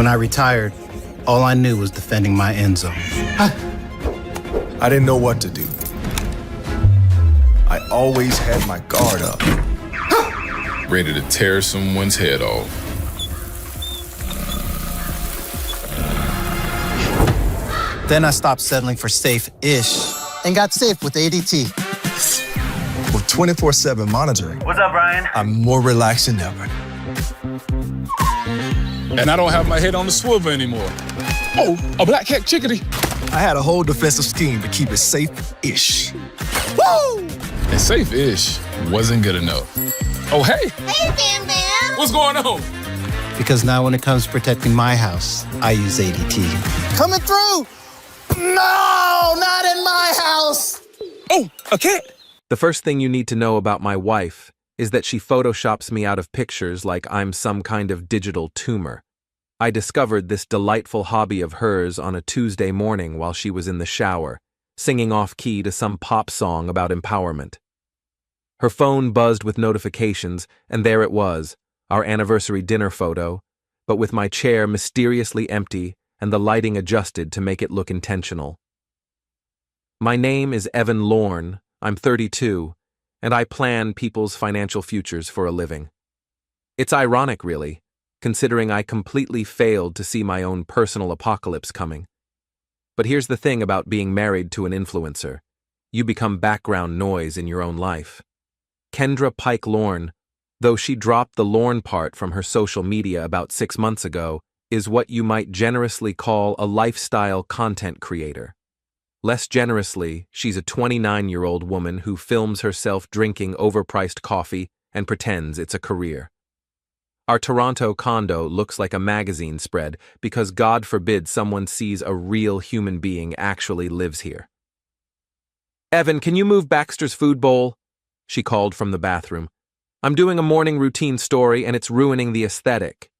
I retired, all I knew was defending my end zone. I didn't know what to do. I always had my guard up. Ready to tear someone's head off. Then I stopped settling for safe-ish and got safe with ADT. With 24/7 monitoring, What's up, Brian? I'm more relaxed than ever. And I don't have my head on the swivel anymore. Oh, a black cat chickadee. I had a whole defensive scheme to keep it safe-ish. Woo! And safe-ish wasn't good enough. Oh, hey! Hey, Bam Bam! What's going on? Because now when it comes to protecting my house, I use ADT. Coming through! No, not in my house! Oh, a cat! The first thing you need to know about my wife is that she photoshops me out of pictures like I'm some kind of digital tumor. I discovered this delightful hobby of hers on a Tuesday morning while she was in the shower, singing off-key to some pop song about empowerment. Her phone buzzed with notifications, and there it was, our anniversary dinner photo, but with my chair mysteriously empty and the lighting adjusted to make it look intentional. My name is Evan Lorne, I'm 32, and I plan people's financial futures for a living. It's ironic, really, considering I completely failed to see my own personal apocalypse coming. But here's the thing about being married to an influencer. You become background noise in your own life. Kendra Pike Lorne, though she dropped the Lorne part from her social media about 6 months ago, is what you might generously call a lifestyle content creator. Less generously, she's a 29-year-old woman who films herself drinking overpriced coffee and pretends it's a career. Our Toronto condo looks like a magazine spread because God forbid someone sees a real human being actually lives here. Evan, can you move Baxter's food bowl? She called from the bathroom. I'm doing a morning routine story and it's ruining the aesthetic.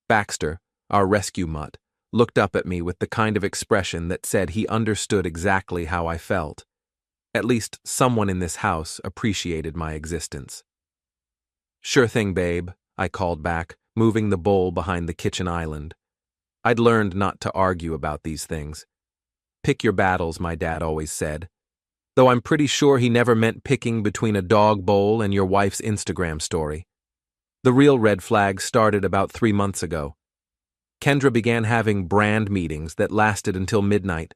Baxter, our rescue mutt, looked up at me with the kind of expression that said he understood exactly how I felt. At least someone in this house appreciated my existence. Sure thing, babe, I called back, moving the bowl behind the kitchen island. I'd learned not to argue about these things. Pick your battles, my dad always said. Though I'm pretty sure he never meant picking between a dog bowl and your wife's Instagram story. The real red flag started about 3 months ago. Kendra began having brand meetings that lasted until midnight.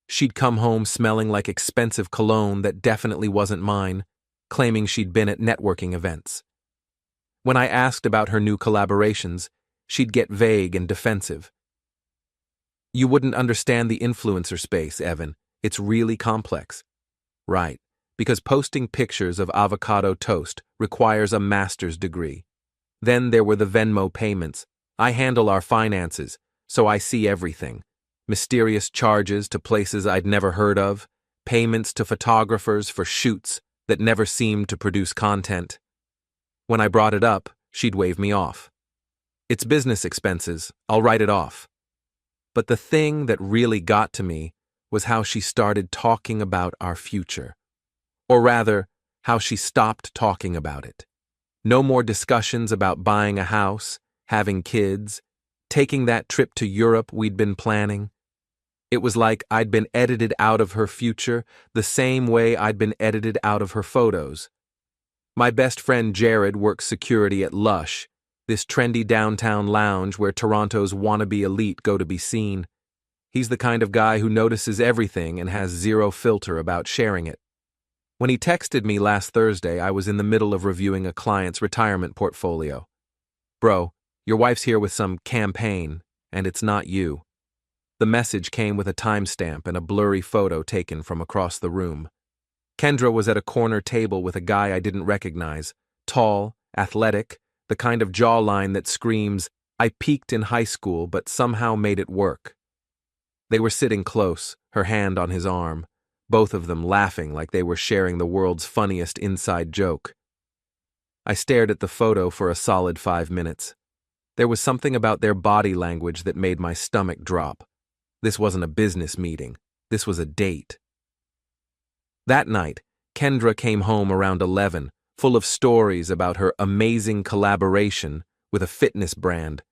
She'd come home smelling like expensive cologne that definitely wasn't mine, claiming she'd been at networking events. When I asked about her new collaborations, she'd get vague and defensive. You wouldn't understand the influencer space, Evan. It's really complex. Right, because posting pictures of avocado toast requires a master's degree. Then there were the Venmo payments. I handle our finances, so I see everything. Mysterious charges to places I'd never heard of, payments to photographers for shoots that never seemed to produce content. When I brought it up, she'd wave me off. It's business expenses, I'll write it off. But the thing that really got to me was how she started talking about our future. Or rather, how she stopped talking about it. No more discussions about buying a house, having kids, taking that trip to Europe we'd been planning. It was like I'd been edited out of her future the same way I'd been edited out of her photos. My best friend Jared works security at Lush, this trendy downtown lounge where Toronto's wannabe elite go to be seen. He's the kind of guy who notices everything and has zero filter about sharing it. When he texted me last Thursday, I was in the middle of reviewing a client's retirement portfolio. Bro, your wife's here with some campaign, and it's not you. The message came with a timestamp and a blurry photo taken from across the room. Kendra was at a corner table with a guy I didn't recognize, tall, athletic, the kind of jawline that screams, I peaked in high school but somehow made it work. They were sitting close, her hand on his arm, both of them laughing like they were sharing the world's funniest inside joke. I stared at the photo for a solid 5 minutes. There was something about their body language that made my stomach drop. This wasn't a business meeting. This was a date. That night, Kendra came home around 11, full of stories about her amazing collaboration with a fitness brand.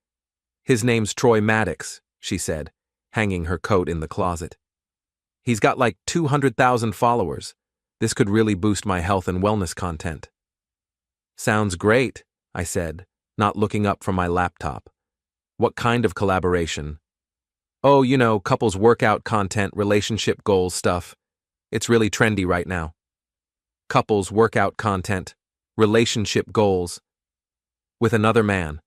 His name's Troy Maddox, she said, hanging her coat in the closet. He's got like 200,000 followers. This could really boost my health and wellness content. Sounds great, I said, not looking up from my laptop. What kind of collaboration? Oh, you know, couples workout content, relationship goals stuff. It's really trendy right now. Couples workout content, relationship goals. With another man.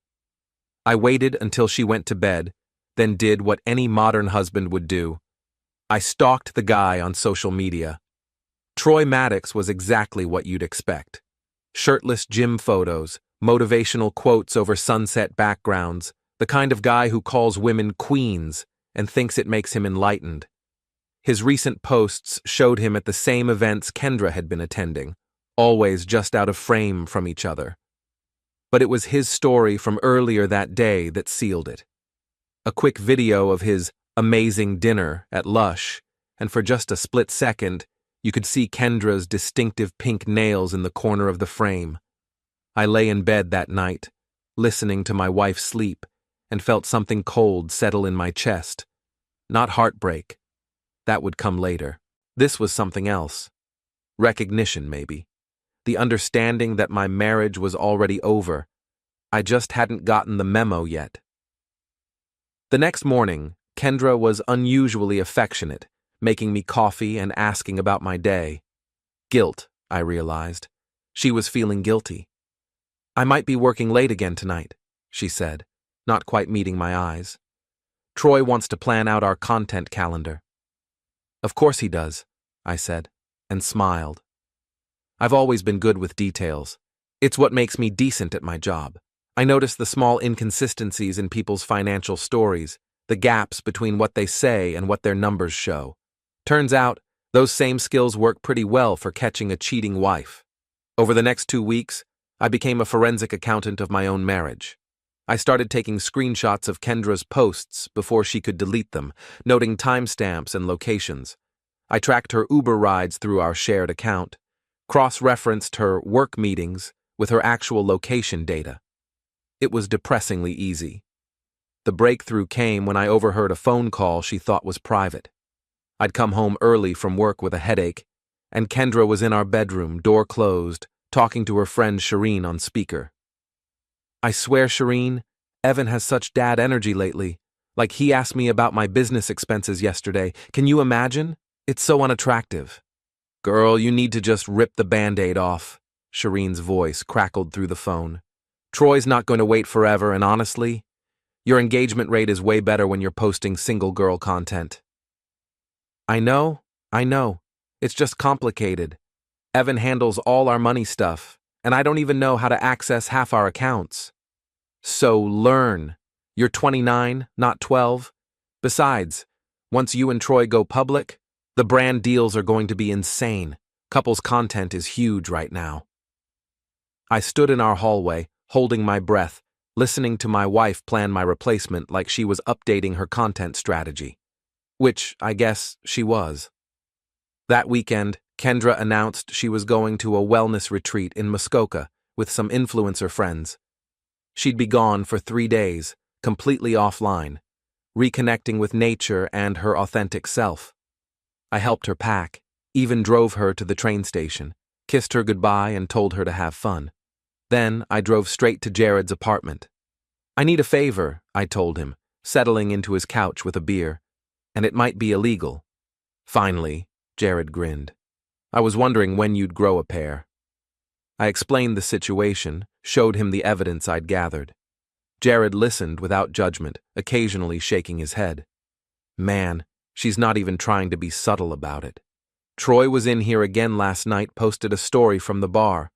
I waited until she went to bed, then did what any modern husband would do. I stalked the guy on social media. Troy Maddox was exactly what you'd expect. Shirtless gym photos, motivational quotes over sunset backgrounds, the kind of guy who calls women queens and thinks it makes him enlightened. His recent posts showed him at the same events Kendra had been attending, always just out of frame from each other. But it was his story from earlier that day that sealed it. A quick video of his amazing dinner at Lush, and for just a split second, you could see Kendra's distinctive pink nails in the corner of the frame. I lay in bed that night, listening to my wife sleep, and felt something cold settle in my chest. Not heartbreak. That would come later. This was something else. Recognition, maybe. The understanding that my marriage was already over. I just hadn't gotten the memo yet. The next morning, Kendra was unusually affectionate, making me coffee and asking about my day. Guilt, I realized. She was feeling guilty. I might be working late again tonight, she said, not quite meeting my eyes. Troy wants to plan out our content calendar. Of course he does, I said, and smiled. I've always been good with details. It's what makes me decent at my job. I notice the small inconsistencies in people's financial stories, the gaps between what they say and what their numbers show. Turns out, those same skills work pretty well for catching a cheating wife. Over the next 2 weeks, I became a forensic accountant of my own marriage. I started taking screenshots of Kendra's posts before she could delete them, noting timestamps and locations. I tracked her Uber rides through our shared account, cross-referenced her work meetings with her actual location data. It was depressingly easy. The breakthrough came when I overheard a phone call she thought was private. I'd come home early from work with a headache, and Kendra was in our bedroom, door closed, talking to her friend Shireen on speaker. I swear, Shireen, Evan has such dad energy lately. Like he asked me about my business expenses yesterday. Can you imagine? It's so unattractive. Girl, you need to just rip the Band-Aid off. Shireen's voice crackled through the phone. Troy's not going to wait forever, and honestly, your engagement rate is way better when you're posting single girl content. I know. It's just complicated. Evan handles all our money stuff, and I don't even know how to access half our accounts. So learn. You're 29, not 12. Besides, once you and Troy go public, the brand deals are going to be insane. Couples content is huge right now. I stood in our hallway, holding my breath, listening to my wife plan my replacement like she was updating her content strategy. Which, I guess, she was. That weekend, Kendra announced she was going to a wellness retreat in Muskoka with some influencer friends. She'd be gone for 3 days, completely offline, reconnecting with nature and her authentic self. I helped her pack, even drove her to the train station, kissed her goodbye and told her to have fun. Then I drove straight to Jared's apartment. I need a favor, I told him, settling into his couch with a beer, and it might be illegal. Finally, Jared grinned. I was wondering when you'd grow a pair. I explained the situation, showed him the evidence I'd gathered. Jared listened without judgment, occasionally shaking his head. Man, she's not even trying to be subtle about it. Troy was in here again last night, posted a story from the bar.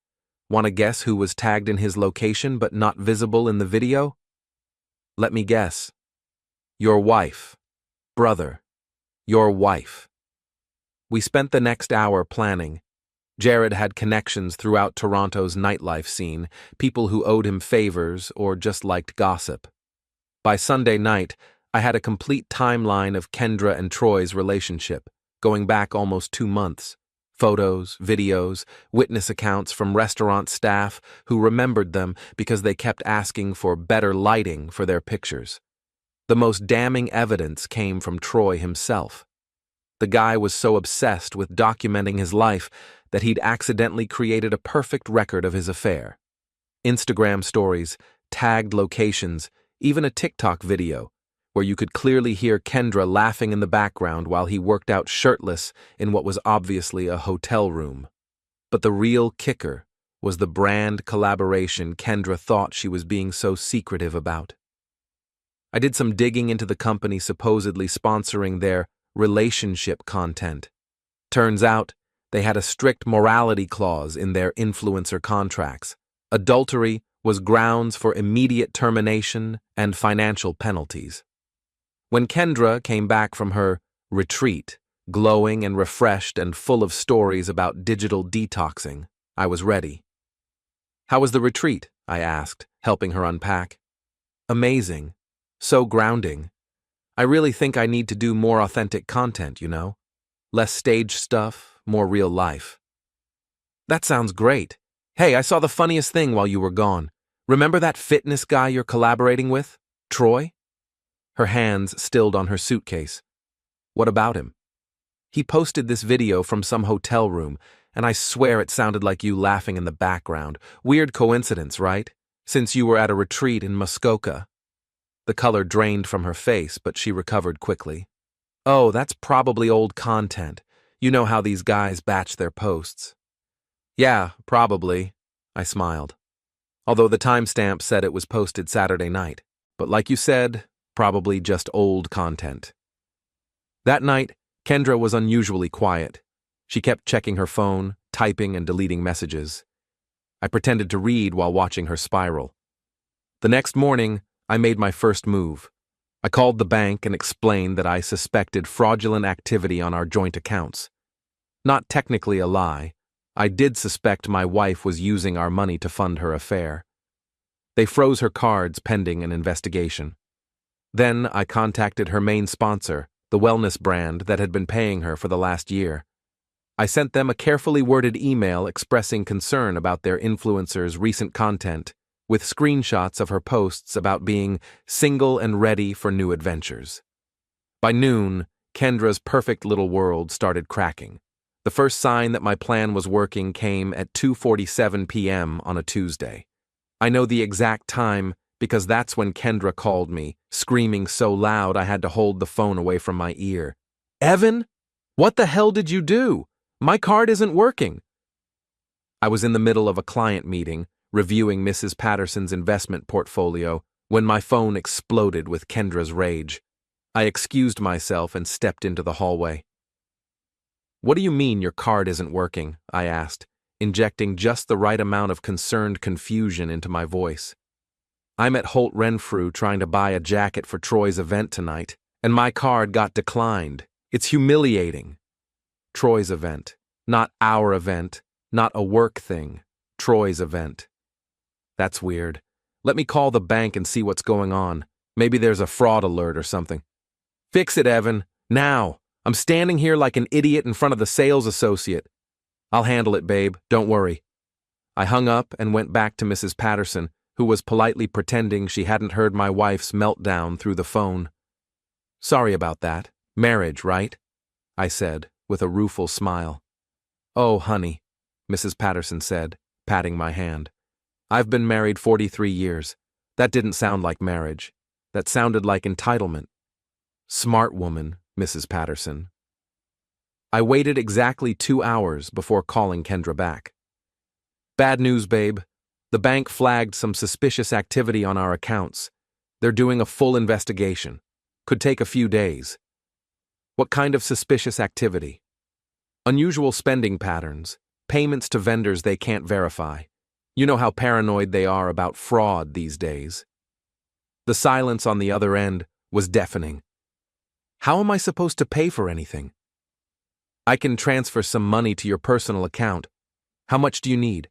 Want to guess who was tagged in his location but not visible in the video? Let me guess. Your wife. Brother. Your wife. We spent the next hour planning. Jared had connections throughout Toronto's nightlife scene, people who owed him favors or just liked gossip. By Sunday night, I had a complete timeline of Kendra and Troy's relationship, going back almost 2 months. Photos, videos, witness accounts from restaurant staff who remembered them because they kept asking for better lighting for their pictures. The most damning evidence came from Troy himself. The guy was so obsessed with documenting his life that he'd accidentally created a perfect record of his affair. Instagram stories, tagged locations, even a TikTok video, where you could clearly hear Kendra laughing in the background while he worked out shirtless in what was obviously a hotel room. But the real kicker was the brand collaboration Kendra thought she was being so secretive about. I did some digging into the company supposedly sponsoring their relationship content. Turns out, they had a strict morality clause in their influencer contracts. Adultery was grounds for immediate termination and financial penalties. When Kendra came back from her retreat, glowing and refreshed and full of stories about digital detoxing, I was ready. "How was the retreat?" I asked, helping her unpack. "Amazing. So grounding. I really think I need to do more authentic content, you know? Less stage stuff, more real life." "That sounds great. Hey, I saw the funniest thing while you were gone. Remember that fitness guy you're collaborating with? Troy?" Her hands stilled on her suitcase. "What about him?" "He posted this video from some hotel room, and I swear it sounded like you laughing in the background. Weird coincidence, right? Since you were at a retreat in Muskoka." The color drained from her face, but she recovered quickly. "Oh, that's probably old content. You know how these guys batch their posts." "Yeah, probably," I smiled. Although the timestamp said it was posted Saturday night. But like you said, probably just old content. That night, Kendra was unusually quiet. She kept checking her phone, typing and deleting messages. I pretended to read while watching her spiral. The next morning, I made my first move. I called the bank and explained that I suspected fraudulent activity on our joint accounts. Not technically a lie. I did suspect my wife was using our money to fund her affair. They froze her cards pending an investigation. Then I contacted her main sponsor, the wellness brand that had been paying her for the last year. I sent them a carefully worded email expressing concern about their influencer's recent content, with screenshots of her posts about being single and ready for new adventures. By noon, Kendra's perfect little world started cracking. The first sign that my plan was working came at 2:47 p.m. on a Tuesday. I know the exact time because that's when Kendra called me, screaming so loud I had to hold the phone away from my ear. "Evan, what the hell did you do? My card isn't working." I was in the middle of a client meeting, reviewing Mrs. Patterson's investment portfolio, when my phone exploded with Kendra's rage. I excused myself and stepped into the hallway. "What do you mean your card isn't working?" I asked, injecting just the right amount of concerned confusion into my voice. "I'm at Holt Renfrew trying to buy a jacket for Troy's event tonight, and my card got declined. It's humiliating." Troy's event. Not our event. Not a work thing. Troy's event. That's weird. Let me call the bank and see what's going on. Maybe there's a fraud alert or something. "Fix it, Evan. Now. I'm standing here like an idiot in front of the sales associate." "I'll handle it, babe. Don't worry." I hung up and went back to Mrs. Patterson, who was politely pretending she hadn't heard my wife's meltdown through the phone. "Sorry about that. Marriage, right?" I said, with a rueful smile. "Oh, honey," Mrs. Patterson said, patting my hand. "I've been married 43 years. That didn't sound like marriage. That sounded like entitlement." "Smart woman, Mrs. Patterson." I waited exactly 2 hours before calling Kendra back. "Bad news, babe. The bank flagged some suspicious activity on our accounts. They're doing a full investigation. Could take a few days." "What kind of suspicious activity?" "Unusual spending patterns, payments to vendors they can't verify. You know how paranoid they are about fraud these days." The silence on the other end was deafening. "How am I supposed to pay for anything?" "I can transfer some money to your personal account. How much do you need?"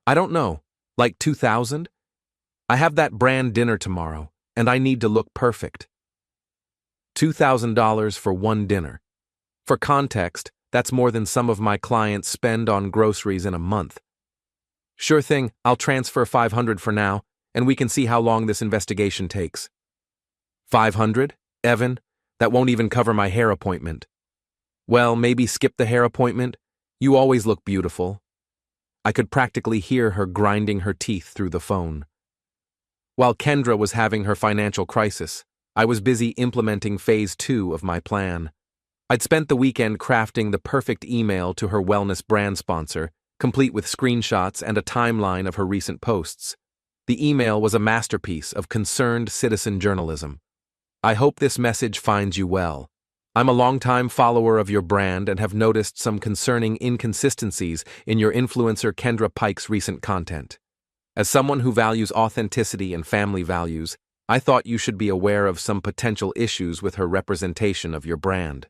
"I don't know. Like 2,000? I have that brand dinner tomorrow, and I need to look perfect." $2,000 for one dinner. For context, that's more than some of my clients spend on groceries in a month. "Sure thing, I'll transfer $500 for now, and we can see how long this investigation takes." 500? Evan? That won't even cover my hair appointment. Well, maybe skip the hair appointment. You always look beautiful. I could practically hear her grinding her teeth through the phone. While Kendra was having her financial crisis, I was busy implementing phase 2 of my plan. I'd spent the weekend crafting the perfect email to her wellness brand sponsor, complete with screenshots and a timeline of her recent posts. The email was a masterpiece of concerned citizen journalism. I hope this message finds you well. I'm a longtime follower of your brand and have noticed some concerning inconsistencies in your influencer Kendra Pike's recent content. As someone who values authenticity and family values, I thought you should be aware of some potential issues with her representation of your brand.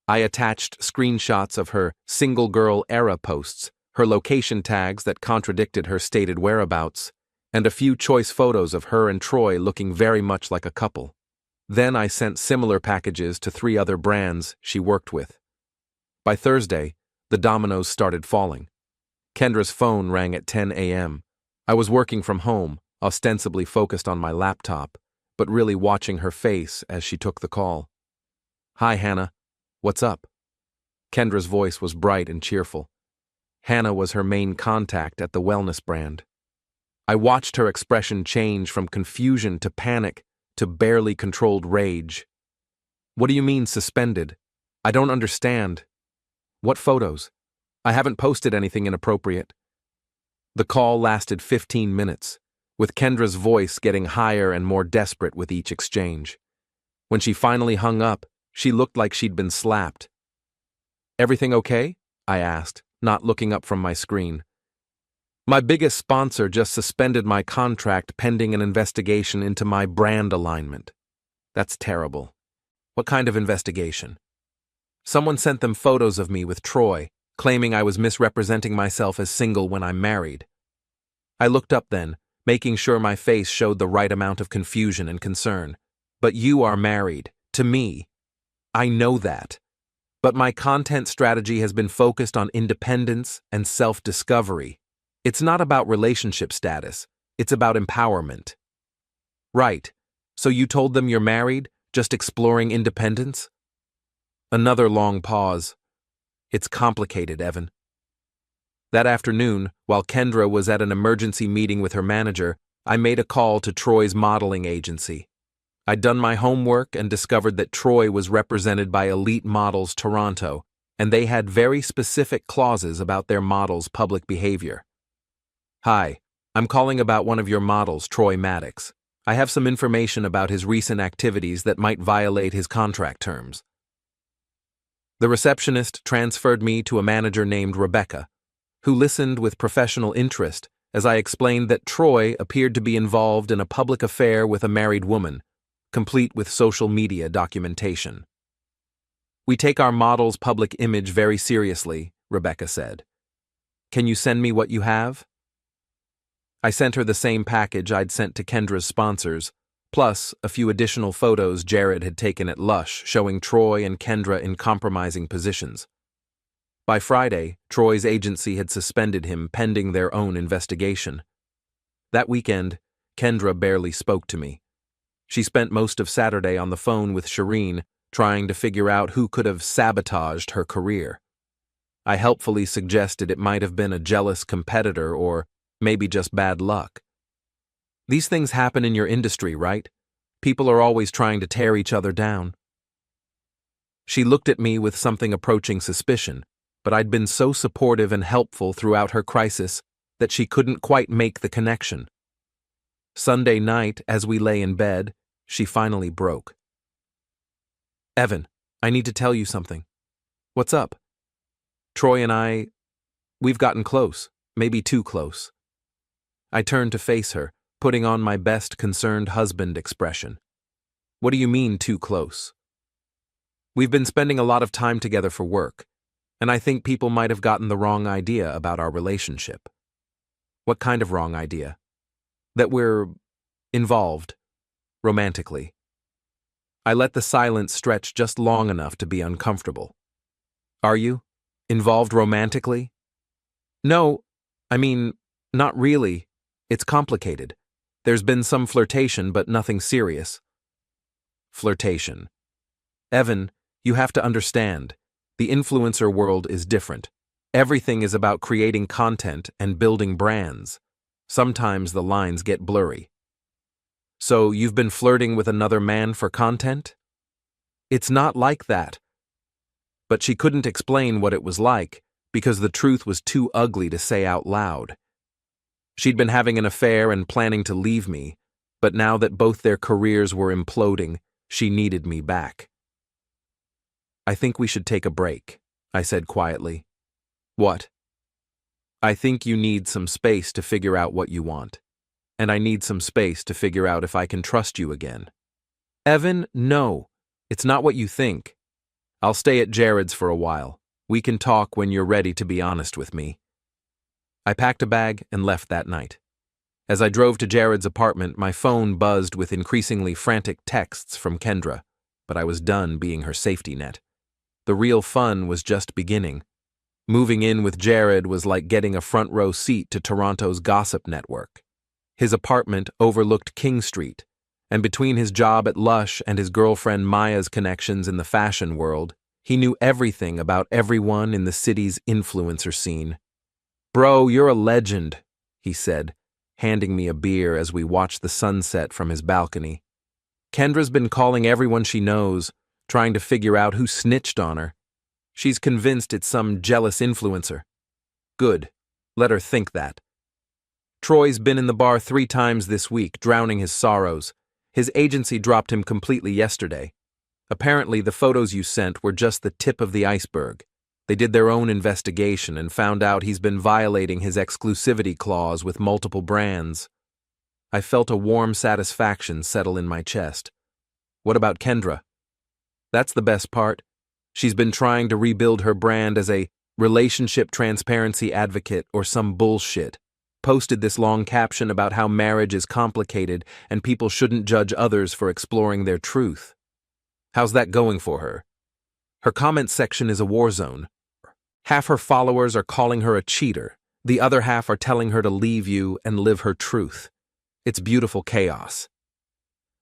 I attached screenshots of her single girl era posts, her location tags that contradicted her stated whereabouts, and a few choice photos of her and Troy looking very much like a couple. Then I sent similar packages to 3 other brands she worked with. By Thursday, the dominoes started falling. Kendra's phone rang at 10 a.m. I was working from home, ostensibly focused on my laptop, but really watching her face as she took the call. "Hi, Hannah. What's up?" Kendra's voice was bright and cheerful. Hannah was her main contact at the wellness brand. I watched her expression change from confusion to panic to barely controlled rage. "What do you mean suspended? I don't understand. What photos? I haven't posted anything inappropriate." The call lasted 15 minutes, with Kendra's voice getting higher and more desperate with each exchange. When she finally hung up, she looked like she'd been slapped. "Everything okay?" I asked, not looking up from my screen. "My biggest sponsor just suspended my contract pending an investigation into my brand alignment." "That's terrible." "What kind of investigation?" "Someone sent them photos of me with Troy, claiming I was misrepresenting myself as single when I'm married." I looked up then, making sure my face showed the right amount of confusion and concern. "But you are married, to me. I know that. But my content strategy has been focused on independence and self-discovery. It's not about relationship status, it's about empowerment." "Right. So you told them you're married, just exploring independence?" Another long pause. "It's complicated, Evan." That afternoon, while Kendra was at an emergency meeting with her manager, I made a call to Troy's modeling agency. I'd done my homework and discovered that Troy was represented by Elite Models Toronto, and they had very specific clauses about their models' public behavior. "Hi, I'm calling about one of your models, Troy Maddox. I have some information about his recent activities that might violate his contract terms." The receptionist transferred me to a manager named Rebecca, who listened with professional interest as I explained that Troy appeared to be involved in a public affair with a married woman, complete with social media documentation. "We take our model's public image very seriously," Rebecca said. "Can you send me what you have?" I sent her the same package I'd sent to Kendra's sponsors, plus a few additional photos Jared had taken at Lush showing Troy and Kendra in compromising positions. By Friday, Troy's agency had suspended him pending their own investigation. That weekend, Kendra barely spoke to me. She spent most of Saturday on the phone with Shireen, trying to figure out who could have sabotaged her career. I helpfully suggested it might have been a jealous competitor or maybe just bad luck. These things happen in your industry, right? People are always trying to tear each other down. She looked at me with something approaching suspicion, but I'd been so supportive and helpful throughout her crisis that she couldn't quite make the connection. Sunday night, as we lay in bed, she finally broke. "Evan, I need to tell you something." "What's up?" "Troy and we've gotten close, maybe too close." I turned to face her, putting on my best concerned husband expression. "What do you mean, too close?" "We've been spending a lot of time together for work, and I think people might have gotten the wrong idea about our relationship." "What kind of wrong idea?" "That we're involved, romantically." I let the silence stretch just long enough to be uncomfortable. "Are you? Involved romantically?" "No, I mean, not really. It's complicated. There's been some flirtation, but nothing serious." flirtation. Evan, you have to understand, the influencer world is different. Everything is about creating content and building brands. Sometimes the lines get blurry. So you've been flirting with another man for content? It's not like that. But she couldn't explain what it was like because the truth was too ugly to say out loud. She'd been having an affair and planning to leave me, but now that both their careers were imploding, she needed me back. I think we should take a break, I said quietly. What? I think you need some space to figure out what you want. And I need some space to figure out if I can trust you again. Evan, no. It's not what you think. I'll stay at Jared's for a while. We can talk when you're ready to be honest with me. I packed a bag and left that night. As I drove to Jared's apartment, my phone buzzed with increasingly frantic texts from Kendra, but I was done being her safety net. The real fun was just beginning. Moving in with Jared was like getting a front row seat to Toronto's gossip network. His apartment overlooked King Street, and between his job at Lush and his girlfriend Maya's connections in the fashion world, he knew everything about everyone in the city's influencer scene. Bro, you're a legend, he said, handing me a beer as we watched the sunset from his balcony. Kendra's been calling everyone she knows, trying to figure out who snitched on her. She's convinced it's some jealous influencer. Good. Let her think that. Troy's been in the bar 3 times this week, drowning his sorrows. His agency dropped him completely yesterday. Apparently, the photos you sent were just the tip of the iceberg. They did their own investigation and found out he's been violating his exclusivity clause with multiple brands. I felt a warm satisfaction settle in my chest. What about Kendra? That's the best part. She's been trying to rebuild her brand as a relationship transparency advocate or some bullshit. Posted this long caption about how marriage is complicated and people shouldn't judge others for exploring their truth. How's that going for her? Her comment section is a war zone. Half her followers are calling her a cheater. The other half are telling her to leave you and live her truth. It's beautiful chaos.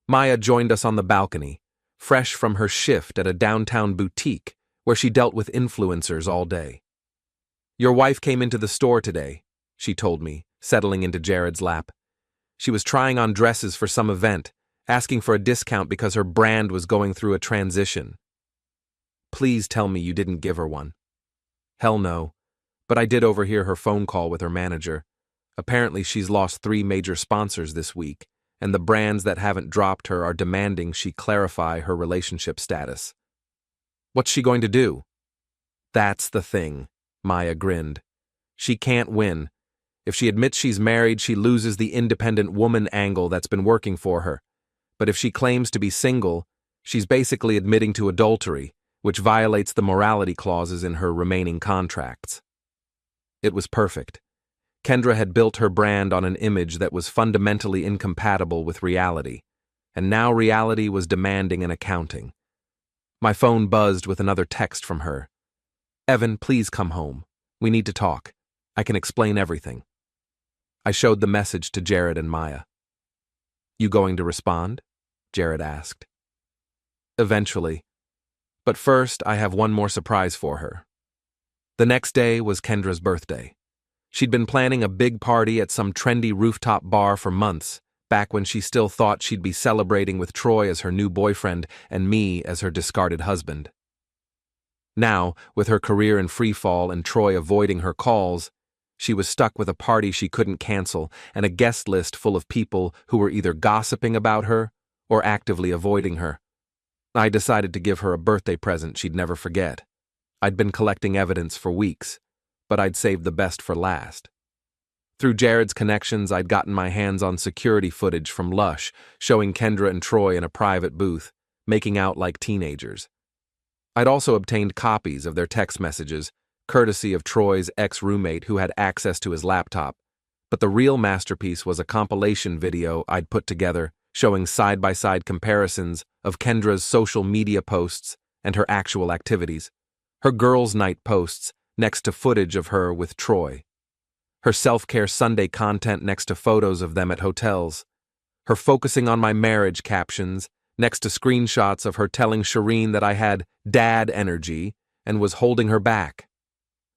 Maya joined us on the balcony, fresh from her shift at a downtown boutique where she dealt with influencers all day. Your wife came into the store today, she told me, settling into Jared's lap. She was trying on dresses for some event, asking for a discount because her brand was going through a transition. Please tell me you didn't give her one. Hell no, but I did overhear her phone call with her manager. Apparently she's lost 3 major sponsors this week, and the brands that haven't dropped her are demanding she clarify her relationship status. What's she going to do? That's the thing, Maya grinned. She can't win. If she admits she's married, she loses the independent woman angle that's been working for her. But if she claims to be single, she's basically admitting to adultery, which violates the morality clauses in her remaining contracts. It was perfect. Kendra had built her brand on an image that was fundamentally incompatible with reality, and now reality was demanding an accounting. My phone buzzed with another text from her. Evan, please come home. We need to talk. I can explain everything. I showed the message to Jared and Maya. You going to respond? Jared asked. Eventually. But first, I have one more surprise for her. The next day was Kendra's birthday. She'd been planning a big party at some trendy rooftop bar for months, back when she still thought she'd be celebrating with Troy as her new boyfriend and me as her discarded husband. Now, with her career in freefall and Troy avoiding her calls, she was stuck with a party she couldn't cancel and a guest list full of people who were either gossiping about her or actively avoiding her. I decided to give her a birthday present she'd never forget. I'd been collecting evidence for weeks, but I'd saved the best for last. Through Jared's connections, I'd gotten my hands on security footage from Lush, showing Kendra and Troy in a private booth, making out like teenagers. I'd also obtained copies of their text messages, courtesy of Troy's ex-roommate who had access to his laptop. But the real masterpiece was a compilation video I'd put together showing side-by-side comparisons of Kendra's social media posts and her actual activities. Her girls' night posts next to footage of her with Troy. Her self-care Sunday content next to photos of them at hotels. Her focusing on my marriage captions next to screenshots of her telling Shireen that I had dad energy and was holding her back.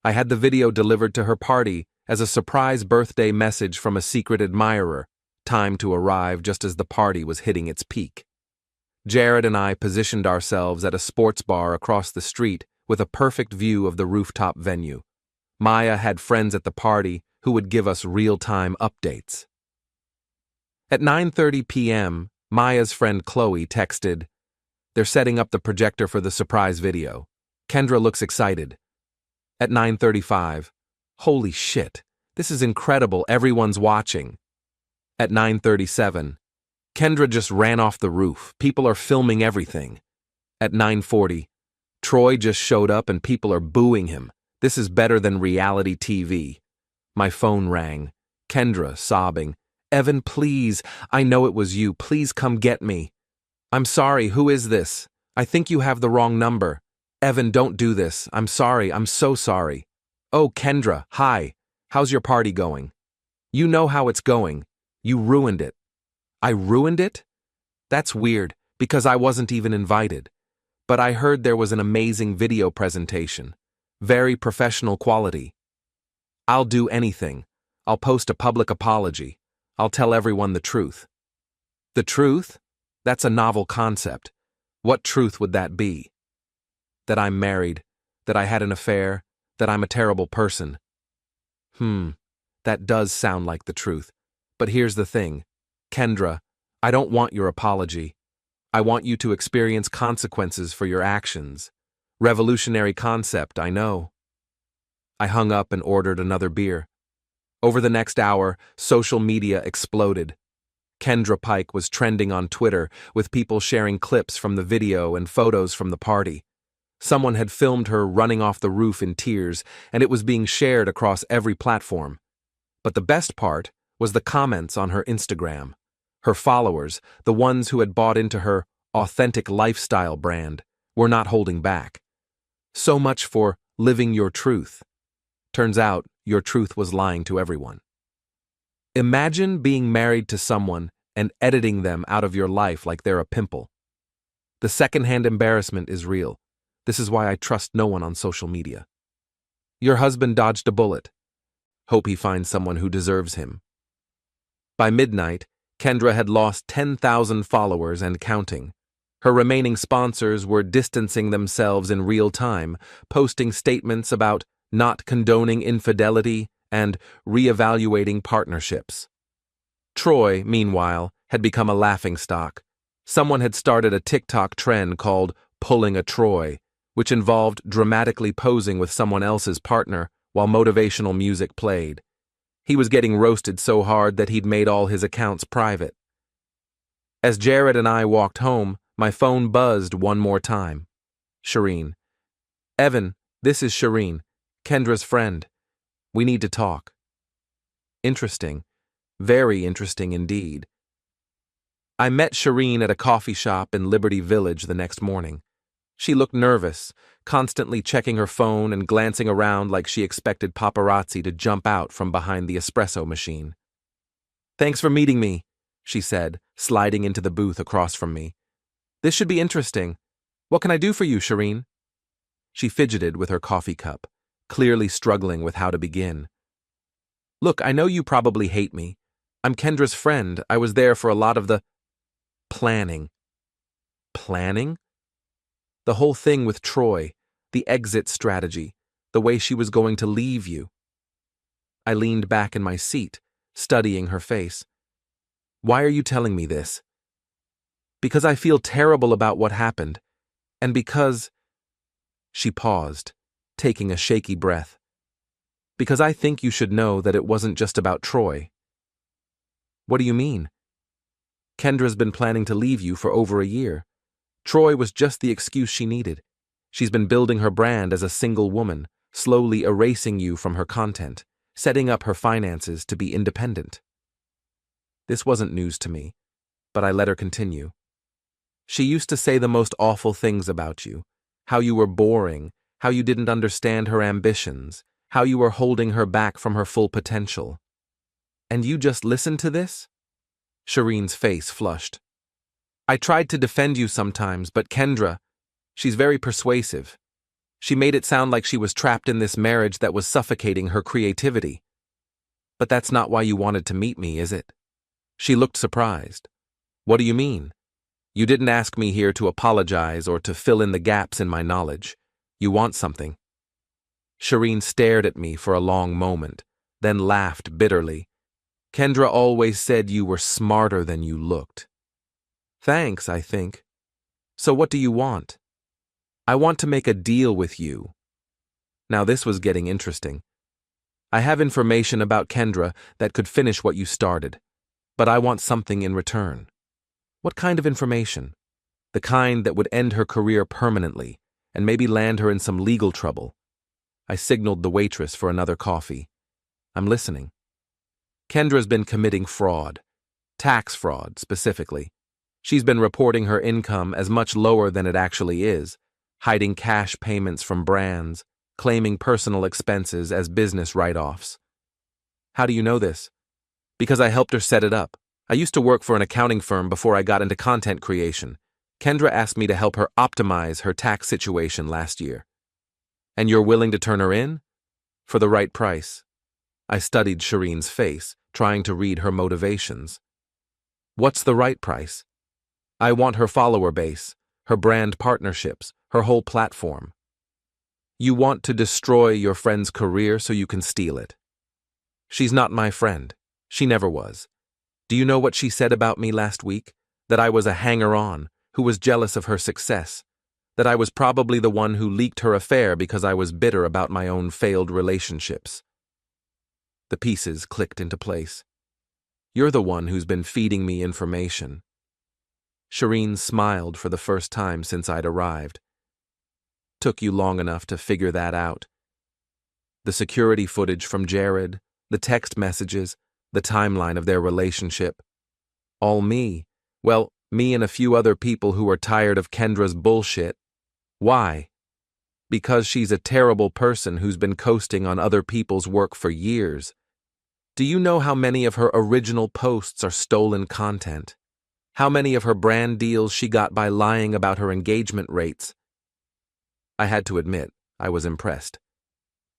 I had the video delivered to her party as a surprise birthday message from a secret admirer, timed to arrive just as the party was hitting its peak. Jared and I positioned ourselves at a sports bar across the street with a perfect view of the rooftop venue. Maya had friends at the party who would give us real-time updates. At 9:30 p.m., Maya's friend Chloe texted, "They're setting up the projector for the surprise video. Kendra looks excited." At 9:35, "Holy shit, this is incredible, everyone's watching." At 9:37, "Kendra just ran off the roof, people are filming everything." At 9:40, "Troy just showed up and people are booing him. This is better than reality TV." My phone rang. Kendra, sobbing, "Evan, please, I know it was you, please come get me." "I'm sorry, who is this? I think you have the wrong number." "Evan, don't do this, I'm sorry, I'm so sorry." "Oh, Kendra, hi, how's your party going?" "You know how it's going. You ruined it." "I ruined it? That's weird, because I wasn't even invited. But I heard there was an amazing video presentation. Very professional quality." "I'll do anything. I'll post a public apology. I'll tell everyone the truth." "The truth? That's a novel concept. What truth would that be?" "That I'm married, that I had an affair, that I'm a terrible person." That does sound like the truth. But here's the thing. Kendra, I don't want your apology. I want you to experience consequences for your actions. Revolutionary concept, I know. I hung up and ordered another beer. Over the next hour, social media exploded. Kendra Pike was trending on Twitter, with people sharing clips from the video and photos from the party. Someone had filmed her running off the roof in tears, and it was being shared across every platform. But the best part was the comments on her Instagram. Her followers, the ones who had bought into her authentic lifestyle brand, were not holding back. So much for living your truth. Turns out, your truth was lying to everyone. Imagine being married to someone and editing them out of your life like they're a pimple. The secondhand embarrassment is real. This is why I trust no one on social media. Your husband dodged a bullet. Hope he finds someone who deserves him. By midnight, Kendra had lost 10,000 followers and counting. Her remaining sponsors were distancing themselves in real time, posting statements about not condoning infidelity and reevaluating partnerships. Troy, meanwhile, had become a laughingstock. Someone had started a TikTok trend called "Pulling a Troy," which involved dramatically posing with someone else's partner while motivational music played. He was getting roasted so hard that he'd made all his accounts private. As Jared and I walked home, my phone buzzed one more time. Shireen. "Evan, this is Shireen, Kendra's friend. We need to talk." Interesting. Very interesting indeed. I met Shireen at a coffee shop in Liberty Village the next morning. She looked nervous, constantly checking her phone and glancing around like she expected paparazzi to jump out from behind the espresso machine. "Thanks for meeting me," she said, sliding into the booth across from me. "This should be interesting. What can I do for you, Shireen?" She fidgeted with her coffee cup, clearly struggling with how to begin. "Look, I know you probably hate me. I'm Kendra's friend. I was there for a lot of the planning." Planning? The whole thing with Troy, the exit strategy, the way she was going to leave you. I leaned back in my seat, studying her face. "Why are you telling me this?" "Because I feel terrible about what happened, and because—" She paused, taking a shaky breath. "Because I think you should know that it wasn't just about Troy." "What do you mean?" "Kendra's been planning to leave you for over a year. Troy was just the excuse she needed. She's been building her brand as a single woman, slowly erasing you from her content, setting up her finances to be independent." This wasn't news to me, but I let her continue. "She used to say the most awful things about you, how you were boring, how you didn't understand her ambitions, how you were holding her back from her full potential. And you just listened to this?" Shireen's face flushed. I tried to defend you sometimes, but Kendra, she's very persuasive. She made it sound like she was trapped in this marriage that was suffocating her creativity. But that's not why you wanted to meet me, is it? She looked surprised. What do you mean? You didn't ask me here to apologize or to fill in the gaps in my knowledge. You want something. Shireen stared at me for a long moment, then laughed bitterly. Kendra always said you were smarter than you looked. Thanks, I think. So what do you want? I want to make a deal with you. Now this was getting interesting. I have information about Kendra that could finish what you started, but I want something in return. What kind of information? The kind that would end her career permanently and maybe land her in some legal trouble. I signaled the waitress for another coffee. I'm listening. Kendra's been committing fraud. Tax fraud, specifically. She's been reporting her income as much lower than it actually is, hiding cash payments from brands, claiming personal expenses as business write-offs. How do you know this? Because I helped her set it up. I used to work for an accounting firm before I got into content creation. Kendra asked me to help her optimize her tax situation last year. And you're willing to turn her in? For the right price. I studied Shireen's face, trying to read her motivations. What's the right price? I want her follower base, her brand partnerships, her whole platform. You want to destroy your friend's career so you can steal it. She's not my friend. She never was. Do you know what she said about me last week? That I was a hanger-on, who was jealous of her success. That I was probably the one who leaked her affair because I was bitter about my own failed relationships. The pieces clicked into place. You're the one who's been feeding me information. Shireen smiled for the first time since I'd arrived. Took you long enough to figure that out. The security footage from Jared, the text messages, the timeline of their relationship. All me. Well, me and a few other people who are tired of Kendra's bullshit. Why? Because she's a terrible person who's been coasting on other people's work for years. Do you know how many of her original posts are stolen content? How many of her brand deals she got by lying about her engagement rates? I had to admit, I was impressed.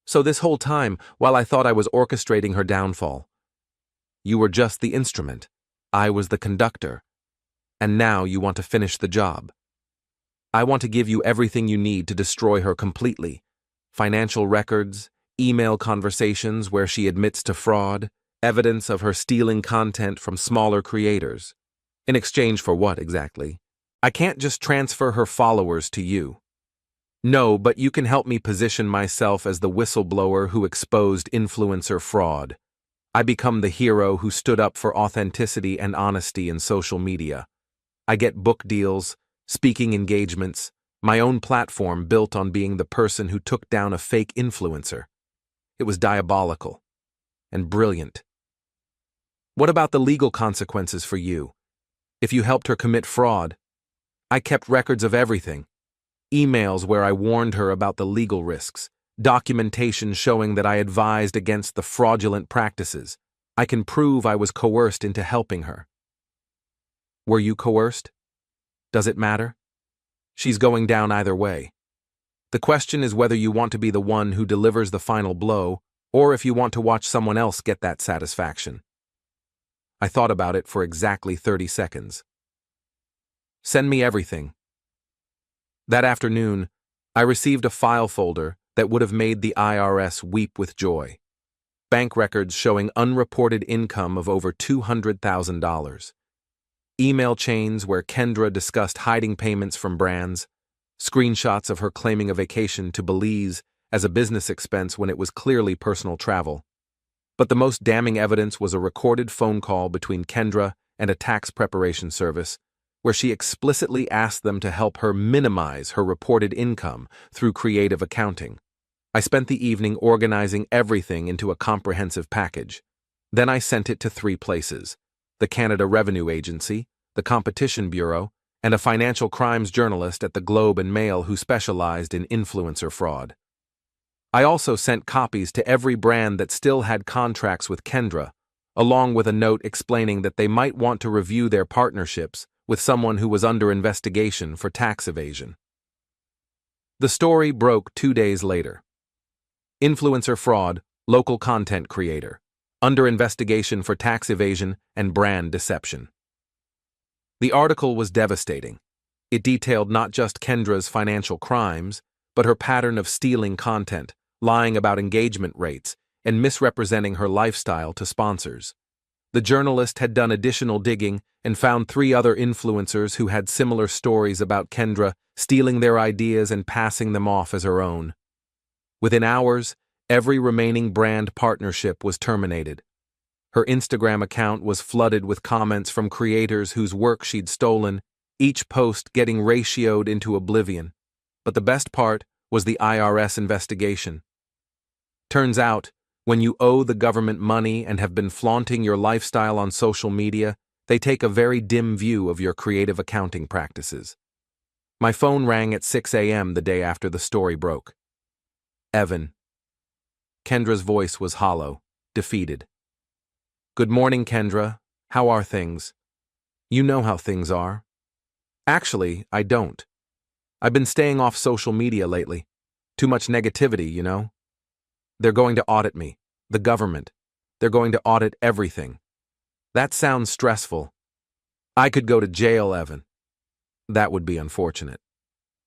So this whole time, while I thought I was orchestrating her downfall, you were just the instrument. I was the conductor. And now you want to finish the job. I want to give you everything you need to destroy her completely. Financial records, email conversations where she admits to fraud, evidence of her stealing content from smaller creators. In exchange for what, exactly? I can't just transfer her followers to you. No, but you can help me position myself as the whistleblower who exposed influencer fraud. I become the hero who stood up for authenticity and honesty in social media. I get book deals, speaking engagements, my own platform built on being the person who took down a fake influencer. It was diabolical and brilliant. What about the legal consequences for you? If you helped her commit fraud, I kept records of everything. Emails where I warned her about the legal risks, documentation showing that I advised against the fraudulent practices. I can prove I was coerced into helping her. Were you coerced? Does it matter? She's going down either way. The question is whether you want to be the one who delivers the final blow, or if you want to watch someone else get that satisfaction. I thought about it for exactly 30 seconds. Send me everything. That afternoon, I received a file folder that would have made the IRS weep with joy. Bank records showing unreported income of over $200,000. Email chains where Kendra discussed hiding payments from brands, screenshots of her claiming a vacation to Belize as a business expense when it was clearly personal travel. But the most damning evidence was a recorded phone call between Kendra and a tax preparation service, where she explicitly asked them to help her minimize her reported income through creative accounting. I spent the evening organizing everything into a comprehensive package. Then I sent it to 3 places: the Canada Revenue Agency, the Competition Bureau, and a financial crimes journalist at the Globe and Mail who specialized in influencer fraud. I also sent copies to every brand that still had contracts with Kendra, along with a note explaining that they might want to review their partnerships with someone who was under investigation for tax evasion. The story broke 2 days later. Influencer fraud, local content creator, under investigation for tax evasion and brand deception. The article was devastating. It detailed not just Kendra's financial crimes, but her pattern of stealing content, lying about engagement rates, and misrepresenting her lifestyle to sponsors. The journalist had done additional digging and found 3 other influencers who had similar stories about Kendra stealing their ideas and passing them off as her own. Within hours, every remaining brand partnership was terminated. Her Instagram account was flooded with comments from creators whose work she'd stolen, each post getting ratioed into oblivion. But the best part was the IRS investigation. Turns out, when you owe the government money and have been flaunting your lifestyle on social media, they take a very dim view of your creative accounting practices. My phone rang at 6 a.m. the day after the story broke. Evan. Kendra's voice was hollow, defeated. Good morning, Kendra. How are things? You know how things are. Actually, I don't. I've been staying off social media lately. Too much negativity, you know? They're going to audit me. The government. They're going to audit everything. That sounds stressful. I could go to jail, Evan. That would be unfortunate.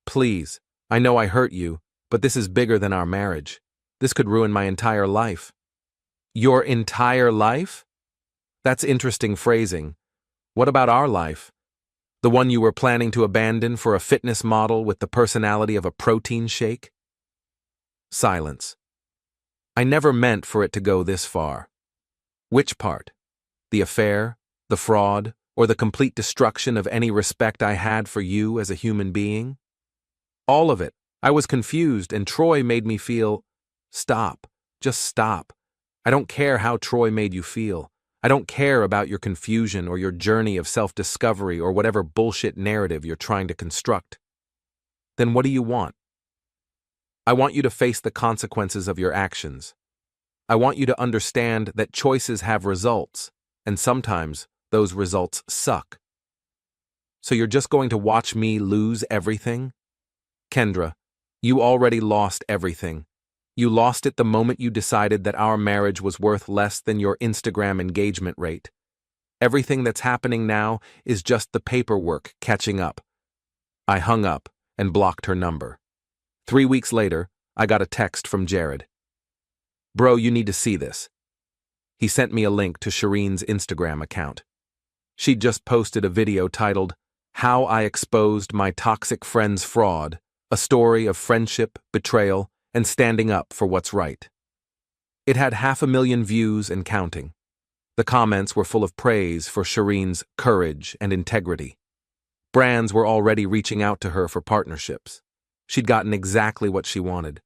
Please, I know I hurt you, but this is bigger than our marriage. This could ruin my entire life. Your entire life? That's interesting phrasing. What about our life? The one you were planning to abandon for a fitness model with the personality of a protein shake? Silence. I never meant for it to go this far. Which part? The affair, the fraud, or the complete destruction of any respect I had for you as a human being? All of it. I was confused, and Troy made me feel, stop. Just stop. I don't care how Troy made you feel. I don't care about your confusion or your journey of self-discovery or whatever bullshit narrative you're trying to construct. Then what do you want? I want you to face the consequences of your actions. I want you to understand that choices have results, and sometimes those results suck. So you're just going to watch me lose everything? Kendra, you already lost everything. You lost it the moment you decided that our marriage was worth less than your Instagram engagement rate. Everything that's happening now is just the paperwork catching up. I hung up and blocked her number. 3 weeks later, I got a text from Jared. Bro, you need to see this. He sent me a link to Shireen's Instagram account. She'd just posted a video titled, How I Exposed My Toxic Friend's Fraud, a story of friendship, betrayal, and standing up for what's right. It had 500,000 views and counting. The comments were full of praise for Shireen's courage and integrity. Brands were already reaching out to her for partnerships. She'd gotten exactly what she wanted.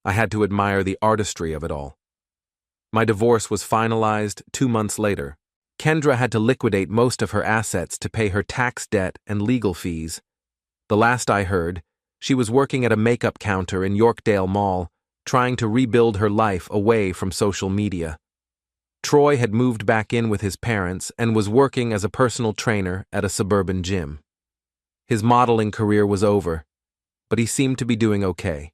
I had to admire the artistry of it all. My divorce was finalized 2 months later. Kendra had to liquidate most of her assets to pay her tax debt and legal fees. The last I heard, she was working at a makeup counter in Yorkdale Mall, trying to rebuild her life away from social media. Troy had moved back in with his parents and was working as a personal trainer at a suburban gym. His modeling career was over, but he seemed to be doing okay.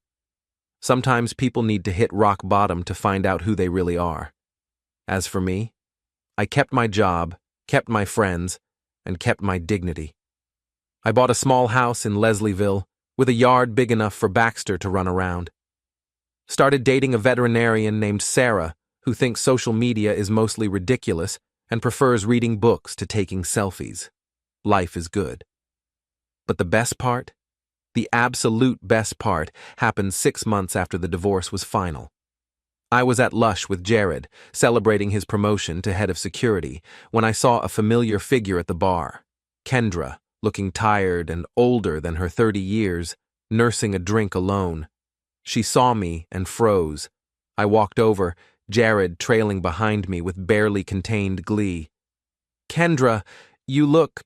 Sometimes people need to hit rock bottom to find out who they really are. As for me, I kept my job, kept my friends, and kept my dignity. I bought a small house in Leslieville with a yard big enough for Baxter to run around. Started dating a veterinarian named Sarah who thinks social media is mostly ridiculous and prefers reading books to taking selfies. Life is good. But the best part? The absolute best part happened 6 months after the divorce was final. I was at Lush with Jared, celebrating his promotion to head of security, when I saw a familiar figure at the bar. Kendra, looking tired and older than her 30 years, nursing a drink alone. She saw me and froze. I walked over, Jared trailing behind me with barely contained glee. Kendra, you look...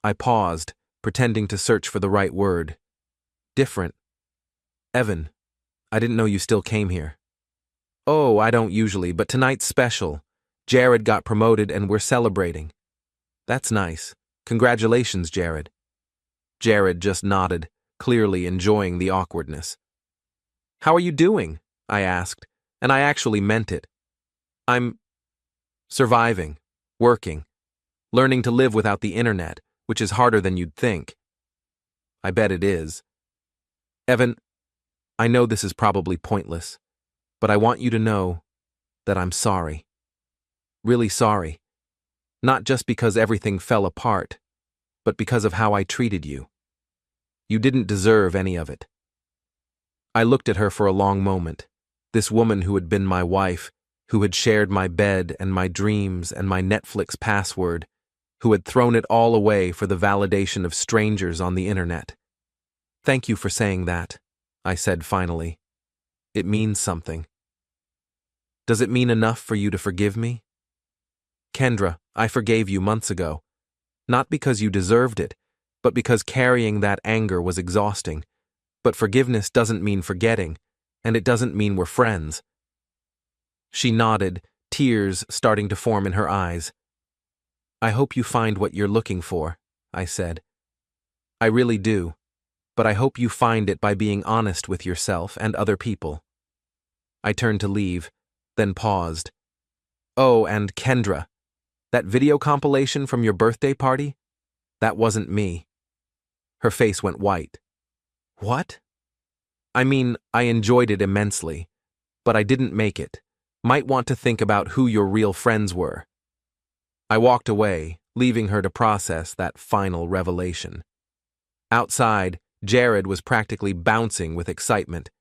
I paused, pretending to search for the right word. Different. Evan, I didn't know you still came here. Oh, I don't usually, but tonight's special. Jared got promoted and we're celebrating. That's nice. Congratulations, Jared. Jared just nodded, clearly enjoying the awkwardness. How are you doing? I asked, and I actually meant it. I'm surviving, working, learning to live without the internet, which is harder than you'd think. I bet it is. Evan, I know this is probably pointless, but I want you to know that I'm sorry. Really sorry. Not just because everything fell apart, but because of how I treated you. You didn't deserve any of it. I looked at her for a long moment, this woman who had been my wife, who had shared my bed and my dreams and my Netflix password, who had thrown it all away for the validation of strangers on the internet. Thank you for saying that, I said finally. It means something. Does it mean enough for you to forgive me? Kendra, I forgave you months ago. Not because you deserved it, but because carrying that anger was exhausting. But forgiveness doesn't mean forgetting, and it doesn't mean we're friends. She nodded, tears starting to form in her eyes. I hope you find what you're looking for, I said. I really do, but I hope you find it by being honest with yourself and other people. I turned to leave, then paused. Oh, and Kendra, that video compilation from your birthday party? That wasn't me. Her face went white. What? I mean, I enjoyed it immensely, but I didn't make it. Might want to think about who your real friends were. I walked away, leaving her to process that final revelation. Outside, Jared was practically bouncing with excitement.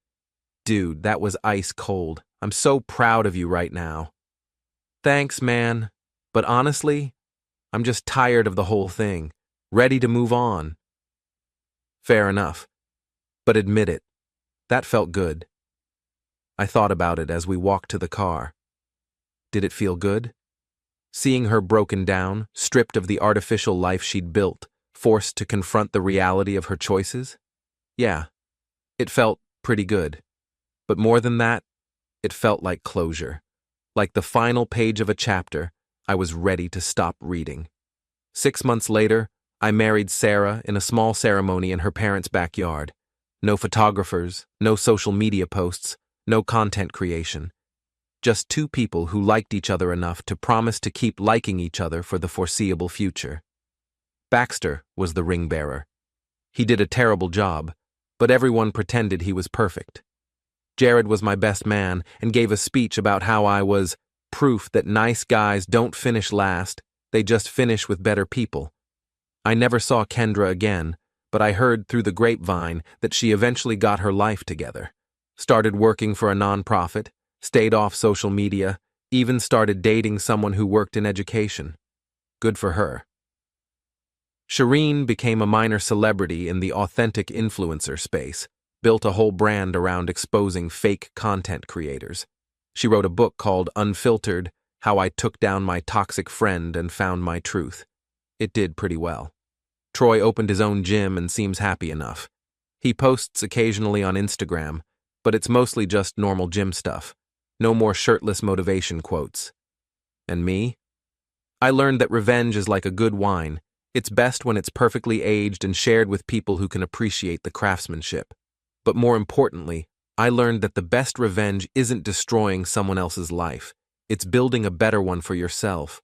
Dude, that was ice cold. I'm so proud of you right now. Thanks, man. But honestly, I'm just tired of the whole thing, ready to move on. Fair enough. But admit it, that felt good. I thought about it as we walked to the car. Did it feel good? Seeing her broken down, stripped of the artificial life she'd built, forced to confront the reality of her choices? Yeah, it felt pretty good. But more than that, it felt like closure. Like the final page of a chapter I was ready to stop reading. 6 months later, I married Sarah in a small ceremony in her parents' backyard. No photographers, no social media posts, no content creation. Just two people who liked each other enough to promise to keep liking each other for the foreseeable future. Baxter was the ring bearer. He did a terrible job, but everyone pretended he was perfect. Jared was my best man and gave a speech about how I was proof that nice guys don't finish last, they just finish with better people. I never saw Kendra again, but I heard through the grapevine that she eventually got her life together. Started working for a nonprofit, stayed off social media, even started dating someone who worked in education. Good for her. Shireen became a minor celebrity in the authentic influencer space, built a whole brand around exposing fake content creators. She wrote a book called Unfiltered: How I Took Down My Toxic Friend and Found My Truth. It did pretty well. Troy opened his own gym and seems happy enough. He posts occasionally on Instagram, but it's mostly just normal gym stuff. No more shirtless motivation quotes. And me? I learned that revenge is like a good wine. It's best when it's perfectly aged and shared with people who can appreciate the craftsmanship. But more importantly, I learned that the best revenge isn't destroying someone else's life. It's building a better one for yourself.